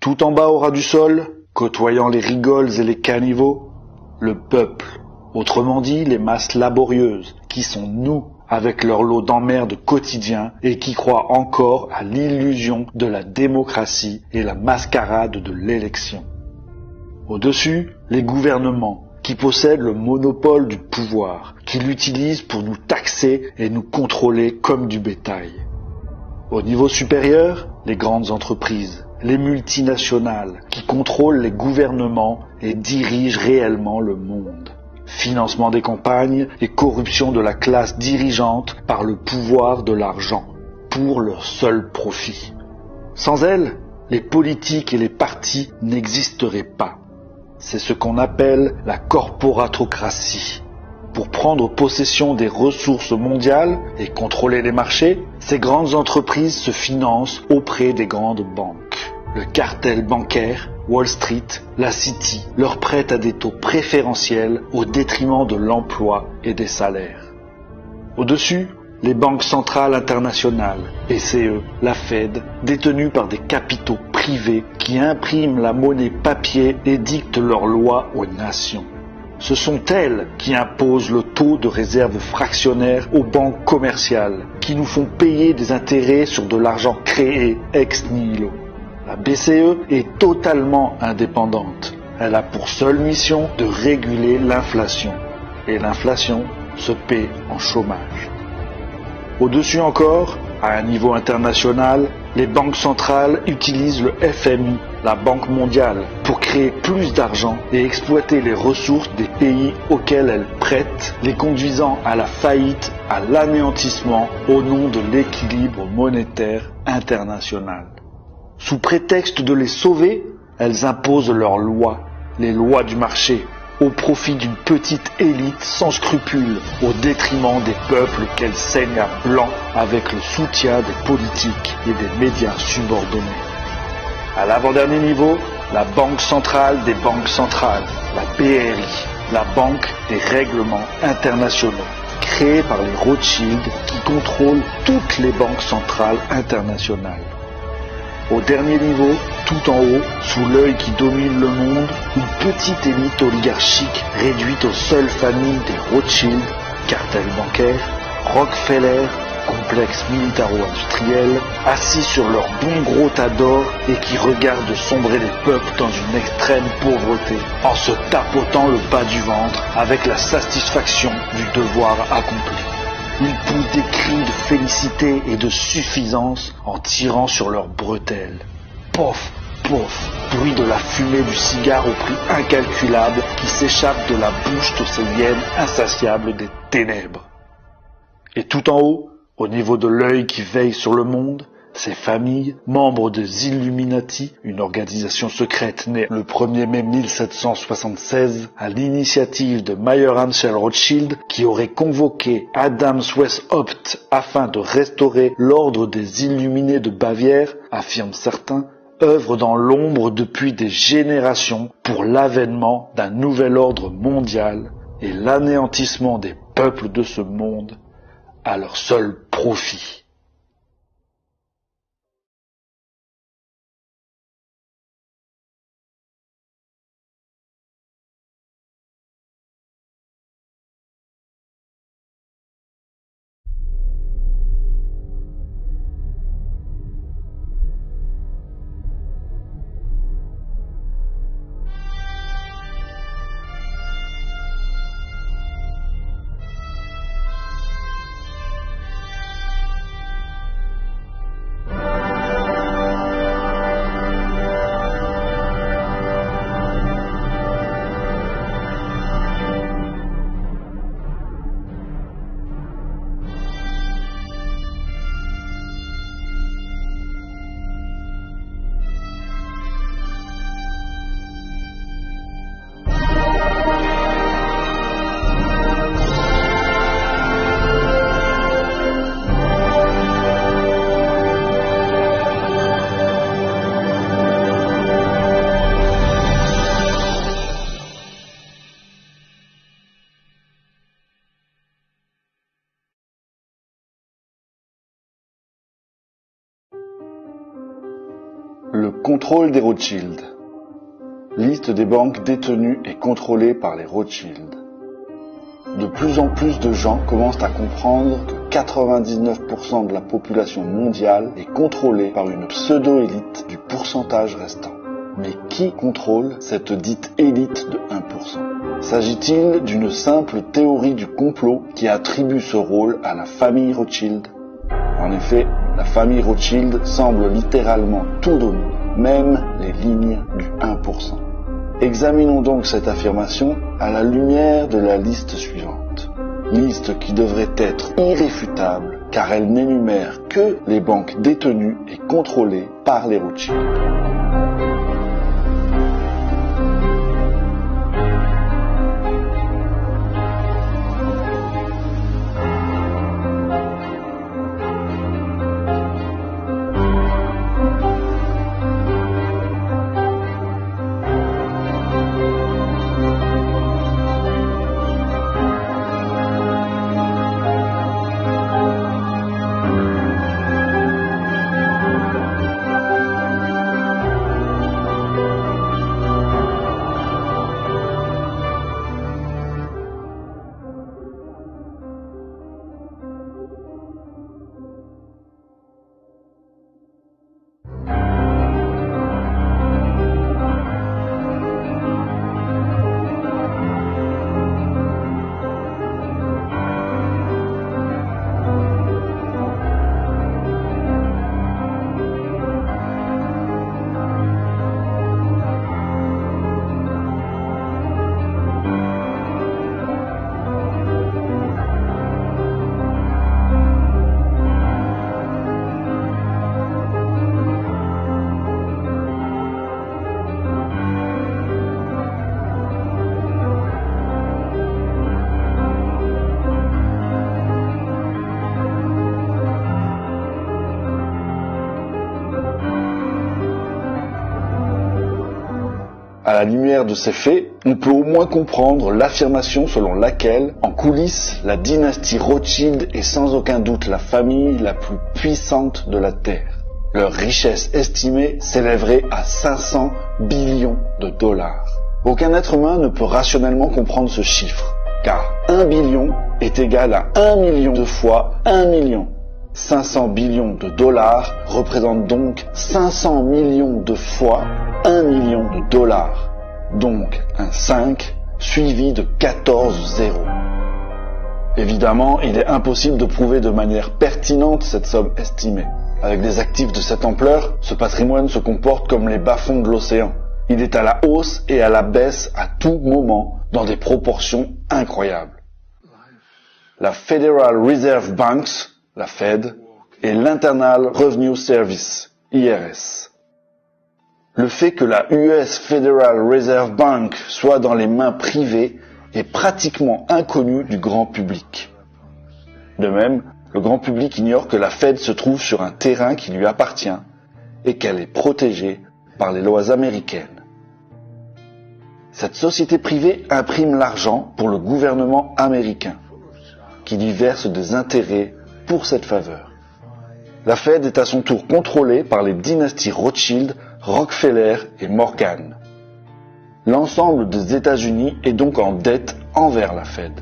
Tout en bas au ras du sol, côtoyant les rigoles et les caniveaux, le peuple, autrement dit les masses laborieuses, qui sont nous, avec leur lot d'emmerdes quotidiens et qui croient encore à l'illusion de la démocratie et la mascarade de l'élection. Au-dessus, les gouvernements, qui possèdent le monopole du pouvoir, qui l'utilisent pour nous taxer et nous contrôler comme du bétail. Au niveau supérieur, les grandes entreprises, les multinationales, qui contrôlent les gouvernements et dirigent réellement le monde. Financement des campagnes et corruption de la classe dirigeante par le pouvoir de l'argent, pour leur seul profit. Sans elles, les politiques et les partis n'existeraient pas. C'est ce qu'on appelle la corporatocratie. Pour prendre possession des ressources mondiales et contrôler les marchés, ces grandes entreprises se financent auprès des grandes banques. Le cartel bancaire, Wall Street, la City leur prête à des taux préférentiels au détriment de l'emploi et des salaires. Au-dessus, les banques centrales internationales, BCE, la Fed, détenues par des capitaux privés qui impriment la monnaie papier et dictent leurs lois aux nations. Ce sont elles qui imposent le taux de réserve fractionnaire aux banques commerciales, qui nous font payer des intérêts sur de l'argent créé ex nihilo. La BCE est totalement indépendante. Elle a pour seule mission de réguler l'inflation. Et l'inflation se paie en chômage. Au-dessus encore, à un niveau international, les banques centrales utilisent le FMI, la Banque mondiale, pour créer plus d'argent et exploiter les ressources des pays auxquels elles prêtent, les conduisant à la faillite, à l'anéantissement au nom de l'équilibre monétaire international. Sous prétexte de les sauver, elles imposent leurs lois, les lois du marché, au profit d'une petite élite sans scrupules, au détriment des peuples qu'elles saignent à blanc avec le soutien des politiques et des médias subordonnés. À l'avant-dernier niveau, la Banque centrale des banques centrales, la BRI, la Banque des règlements internationaux, créée par les Rothschild qui contrôlent toutes les banques centrales internationales. Au dernier niveau, tout en haut, sous l'œil qui domine le monde, une petite élite oligarchique réduite aux seules familles des Rothschild, cartel bancaire, Rockefeller, complexe militaro-industriel, assis sur leur bon gros tas d'or et qui regardent sombrer les peuples dans une extrême pauvreté, en se tapotant le bas du ventre avec la satisfaction du devoir accompli. Ils poussent des cris de félicité et de suffisance en tirant sur leurs bretelles. Pof, pof, bruit de la fumée du cigare au prix incalculable qui s'échappe de la bouche de ces hyènes insatiables des ténèbres. Et tout en haut, au niveau de l'œil qui veille sur le monde, ces familles, membres des Illuminati, une organisation secrète née le 1er mai 1776 à l'initiative de Mayer Amschel Rothschild qui aurait convoqué Adams Weishaupt afin de restaurer l'ordre des Illuminés de Bavière, affirment certains, œuvrent dans l'ombre depuis des générations pour l'avènement d'un nouvel ordre mondial et l'anéantissement des peuples de ce monde à leur seul profit. Le contrôle des Rothschild. Liste des banques détenues et contrôlées par les Rothschild. De plus en plus de gens commencent à comprendre que 99% de la population mondiale est contrôlée par une pseudo-élite du pourcentage restant. Mais qui contrôle cette dite élite de 1%? S'agit-il d'une simple théorie du complot qui attribue ce rôle à la famille Rothschild? En effet, la famille Rothschild semble littéralement tout donner, même les lignes du 1%. Examinons donc cette affirmation à la lumière de la liste suivante. Liste qui devrait être irréfutable car elle n'énumère que les banques détenues et contrôlées par les Rothschild. À la lumière de ces faits, on peut au moins comprendre l'affirmation selon laquelle, en coulisses, la dynastie Rothschild est sans aucun doute la famille la plus puissante de la Terre. Leur richesse estimée s'élèverait à 500 billions de dollars. Aucun être humain ne peut rationnellement comprendre ce chiffre, car 1 billion est égal à 1 million de fois 1 million. 500 billions de dollars représentent donc 500 millions de fois 1 million de dollars, donc un 5 suivi de 14 zéros. Évidemment, il est impossible de prouver de manière pertinente cette somme estimée. Avec des actifs de cette ampleur, ce patrimoine se comporte comme les bas-fonds de l'océan. Il est à la hausse et à la baisse à tout moment, dans des proportions incroyables. La Federal Reserve Banks, la Fed, et l'Internal Revenue Service, IRS. Le fait que la US Federal Reserve Bank soit dans les mains privées est pratiquement inconnu du grand public. De même, le grand public ignore que la Fed se trouve sur un terrain qui lui appartient et qu'elle est protégée par les lois américaines. Cette société privée imprime l'argent pour le gouvernement américain, qui lui verse des intérêts pour cette faveur. La Fed est à son tour contrôlée par les dynasties Rothschild, Rockefeller et Morgan. L'ensemble des États-Unis est donc en dette envers la Fed.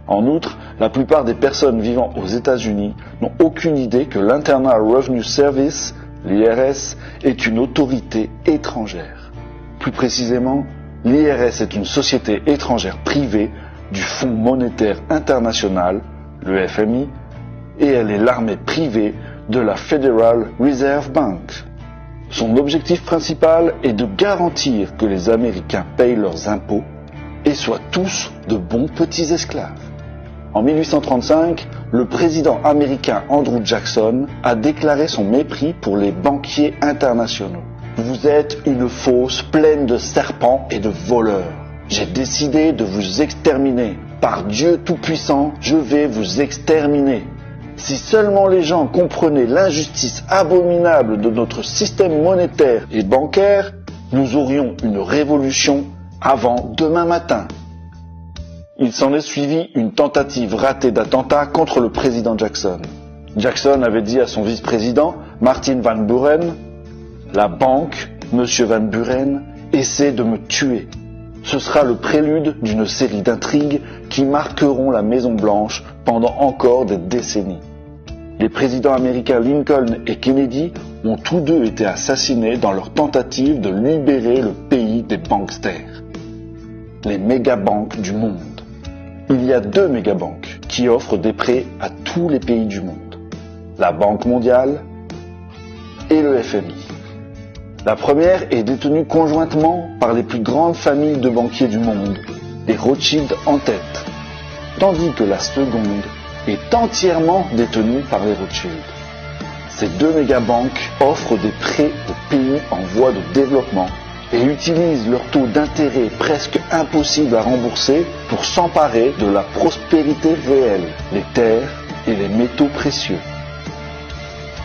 En outre, la plupart des personnes vivant aux États-Unis n'ont aucune idée que l'Internal Revenue Service, l'IRS, est une autorité étrangère. Plus précisément, l'IRS est une société étrangère privée du Fonds monétaire international, le FMI, et elle est l'armée privée de la Federal Reserve Bank. Son objectif principal est de garantir que les Américains payent leurs impôts et soient tous de bons petits esclaves. En 1835, le président américain Andrew Jackson a déclaré son mépris pour les banquiers internationaux. Vous êtes une fosse pleine de serpents et de voleurs. J'ai décidé de vous exterminer. Par Dieu Tout-Puissant, je vais vous exterminer. Si seulement les gens comprenaient l'injustice abominable de notre système monétaire et bancaire, nous aurions une révolution avant demain matin. Il s'en est suivi une tentative ratée d'attentat contre le président Jackson. Jackson avait dit à son vice-président, Martin Van Buren, « La banque, Monsieur Van Buren, essaie de me tuer. Ce sera le prélude d'une série d'intrigues qui marqueront la Maison-Blanche pendant encore des décennies. Les présidents américains Lincoln et Kennedy ont tous deux été assassinés dans leur tentative de libérer le pays des banksters. Les mégabanques du monde. Il y a 2 mégabanques qui offrent des prêts à tous les pays du monde. La Banque mondiale et le FMI. La première est détenue conjointement par les plus grandes familles de banquiers du monde, les Rothschild en tête, tandis que la seconde est entièrement détenue par les Rothschild. Ces 2 mégabanques offrent des prêts aux pays en voie de développement et utilisent leur taux d'intérêt presque impossible à rembourser pour s'emparer de la prospérité réelle, les terres et les métaux précieux.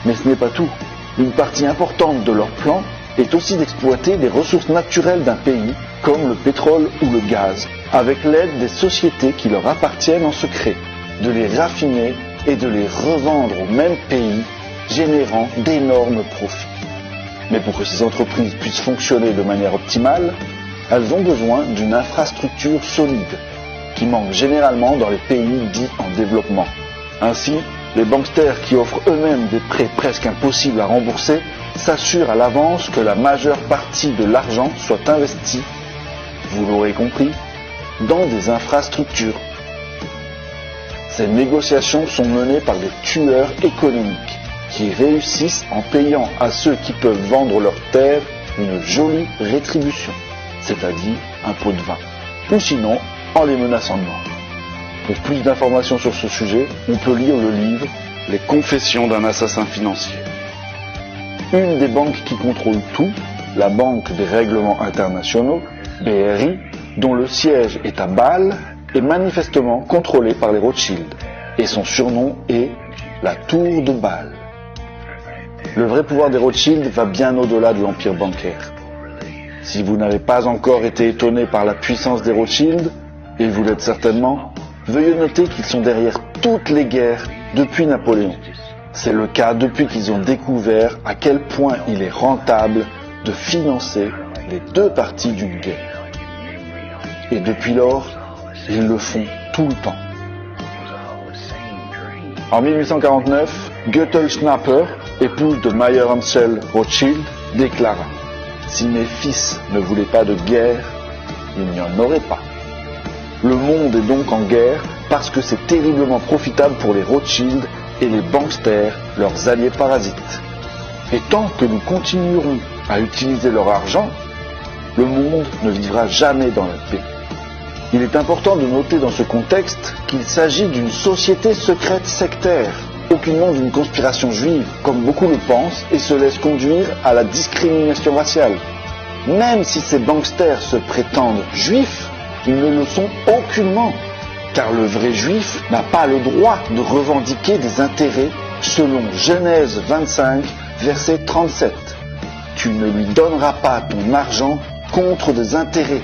Mais ce n'est pas tout. Une partie importante de leur plan est aussi d'exploiter les ressources naturelles d'un pays, comme le pétrole ou le gaz, avec l'aide des sociétés qui leur appartiennent en secret, de les raffiner et de les revendre au même pays, générant d'énormes profits. Mais pour que ces entreprises puissent fonctionner de manière optimale, elles ont besoin d'une infrastructure solide, qui manque généralement dans les pays dits en développement. Ainsi, les banksters qui offrent eux-mêmes des prêts presque impossibles à rembourser s'assurent à l'avance que la majeure partie de l'argent soit investie, vous l'aurez compris, dans des infrastructures. Ces négociations sont menées par des tueurs économiques qui réussissent en payant à ceux qui peuvent vendre leurs terres une jolie rétribution, c'est-à-dire un pot de vin, ou sinon en les menaçant de mort. Pour plus d'informations sur ce sujet, on peut lire le livre « Les confessions d'un assassin financier ». Une des banques qui contrôle tout, la Banque des règlements internationaux, BRI, dont le siège est à Bâle, est manifestement contrôlée par les Rothschild, et son surnom est la Tour de Bâle. Le vrai pouvoir des Rothschild va bien au-delà de l'empire bancaire. Si vous n'avez pas encore été étonné par la puissance des Rothschild, et vous l'êtes certainement, veuillez noter qu'ils sont derrière toutes les guerres depuis Napoléon. C'est le cas depuis qu'ils ont découvert à quel point il est rentable de financer les 2 parties d'une guerre. Et depuis lors, ils le font tout le temps. En 1849, Gretel Schnapper, épouse de Mayer Amschel Rothschild, déclara « Si mes fils ne voulaient pas de guerre, il n'y en aurait pas. » Le monde est donc en guerre parce que c'est terriblement profitable pour les Rothschild et les banksters, leurs alliés parasites. Et tant que nous continuerons à utiliser leur argent, le monde ne vivra jamais dans la paix. Il est important de noter dans ce contexte qu'il s'agit d'une société secrète sectaire, aucunement d'une conspiration juive, comme beaucoup le pensent et se laissent conduire à la discrimination raciale. Même si ces banksters se prétendent juifs, ils ne le sont aucunement, car le vrai juif n'a pas le droit de revendiquer des intérêts selon Genèse 25, verset 37. Tu ne lui donneras pas ton argent contre des intérêts,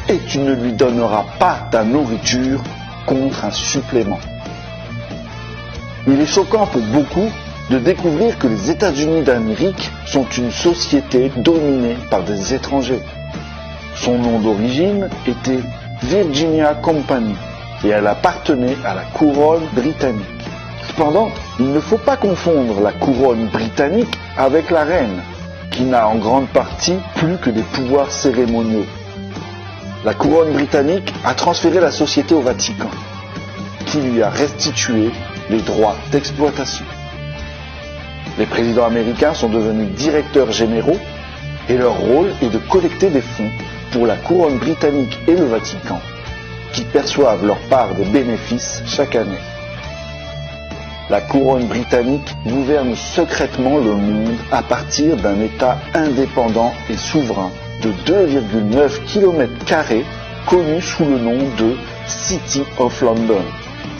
et tu ne lui donneras pas ta nourriture contre un supplément. Il est choquant pour beaucoup de découvrir que les États-Unis d'Amérique sont une société dominée par des étrangers. Son nom d'origine était Virginia Company et elle appartenait à la couronne britannique. Cependant, il ne faut pas confondre la couronne britannique avec la reine, qui n'a en grande partie plus que des pouvoirs cérémoniaux. La couronne britannique a transféré la société au Vatican, qui lui a restitué les droits d'exploitation. Les présidents américains sont devenus directeurs généraux et leur rôle est de collecter des fonds pour la couronne britannique et le Vatican, qui perçoivent leur part des bénéfices chaque année. La couronne britannique gouverne secrètement le monde à partir d'un État indépendant et souverain de 2,9 km² connu sous le nom de City of London.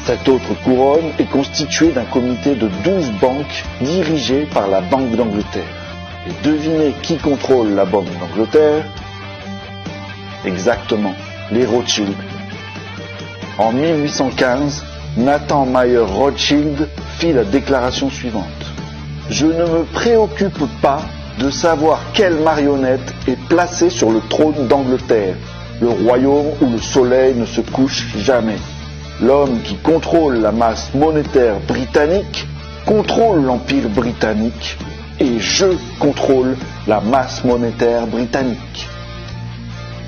Cette autre couronne est constituée d'un comité de 12 banques dirigées par la Banque d'Angleterre. Et devinez qui contrôle la Banque d'Angleterre? Exactement, les Rothschild. En 1815, Nathan Mayer Rothschild fit la déclaration suivante. « Je ne me préoccupe pas de savoir quelle marionnette est placée sur le trône d'Angleterre, le royaume où le soleil ne se couche jamais. L'homme qui contrôle la masse monétaire britannique contrôle l'Empire britannique et je contrôle la masse monétaire britannique.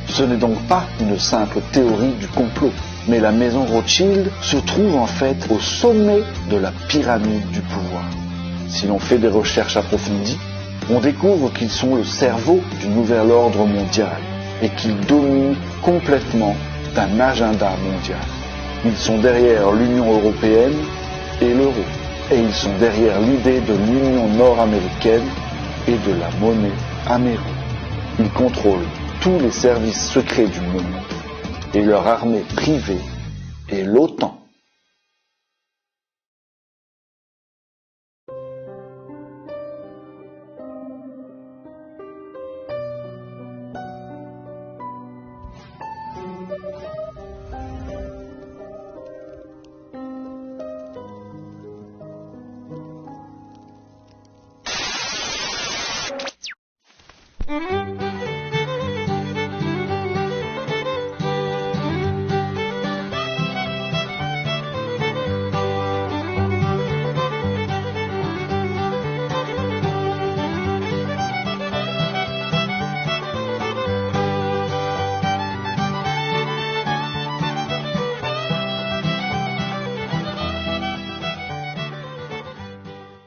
Ce n'est donc pas une simple théorie du complot, mais la maison Rothschild se trouve en fait au sommet de la pyramide du pouvoir. Si l'on fait des recherches approfondies, on découvre qu'ils sont le cerveau du nouvel ordre mondial et qu'ils dominent complètement d'un agenda mondial. Ils sont derrière l'Union européenne et l'euro, et ils sont derrière l'idée de l'Union nord-américaine et de la monnaie américaine. Ils contrôlent tous les services secrets du monde et leur armée privée est l'OTAN.